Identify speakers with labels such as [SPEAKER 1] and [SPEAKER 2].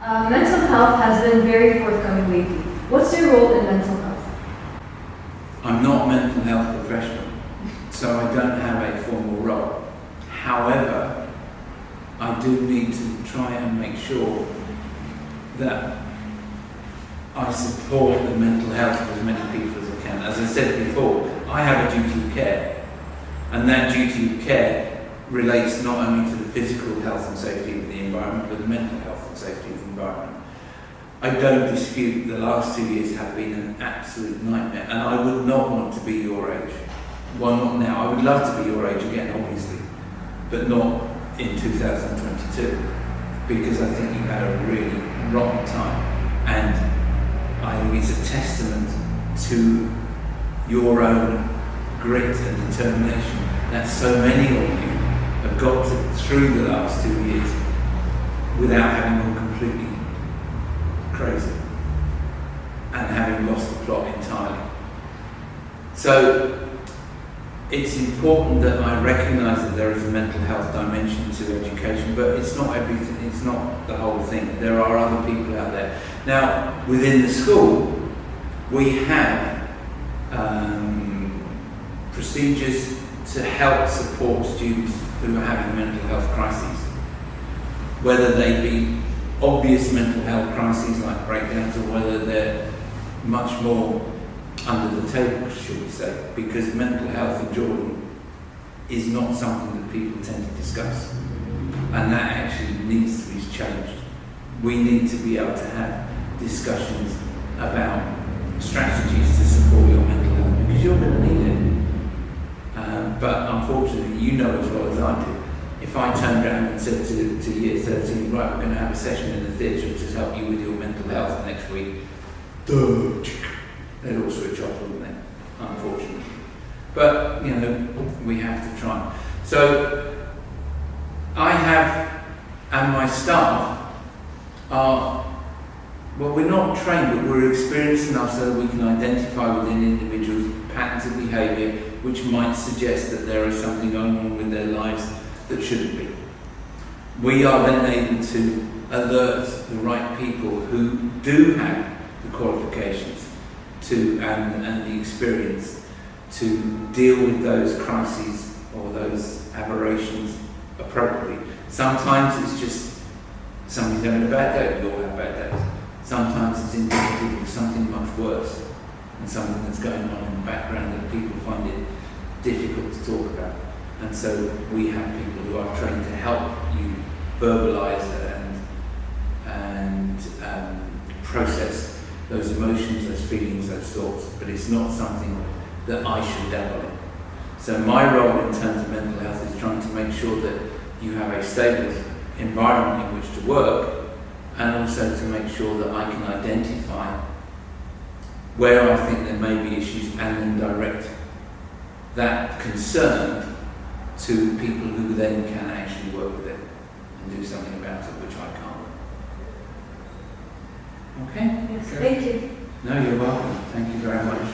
[SPEAKER 1] Mental health has been very forthcoming lately. What's your role in mental health?
[SPEAKER 2] I'm not a mental health professional, so I don't have a formal role. However, I do need to try and make sure that I support the mental health of as many people as I can. As I said before, I have a duty of care, and that duty of care relates not only to the physical health and safety of the environment, but the mental health and safety of the environment. I don't dispute the last 2 years have been an absolute nightmare, and I would not want to be your age. Well, not now. I would love to be your age again, obviously, but not in 2022, because I think you had a really rotten time, and I think it's a testament to your own grit and determination that so many of you have got through the last 2 years without having gone completely crazy and having lost the plot entirely. So it's important that I recognise that there is a mental health dimension to education, but it's not everything, it's not the whole thing. There are other people out there. Now, within the school, we have procedures to help support students who are having mental health crises, whether they be obvious mental health crises like breakdowns, or whether they're much more under the table, should we say, because mental health in Jordan is not something that people tend to discuss, and that actually needs to be changed. We need to be able to have discussions about strategies to support your mental health, because you're going to need it. But unfortunately, you know as well as I do, if I turned around and said to year 13, right, we're going to have a session in the theatre to help you with your mental health next week, they'd all switch off, wouldn't they? Unfortunately. But, you know, we have to try. So, I have, and my staff are, well, we're not trained, but we're experienced enough so that we can identify within individuals patterns of behaviour which might suggest that there is something going on with their lives that shouldn't be. We are then able to alert the right people who do have the qualifications to and the experience to deal with those crises or those aberrations appropriately. Sometimes it's just somebody's having a bad day. We all have bad days. Sometimes it's indicative of something much worse and something that's going on in the background that people find it difficult to talk about. And so we have people who are trained to help you verbalise and process those emotions, those feelings, those thoughts. But it's not something that I should dabble in. So my role in terms of mental health is trying to make sure that you have a stable environment in which to work, and also to make sure that I can identify where I think there may be issues and then direct that concern to people who then can actually work with it and do something about it, which I can't. Okay?
[SPEAKER 1] Yes, thank you.
[SPEAKER 2] No, you're welcome. Thank you very much.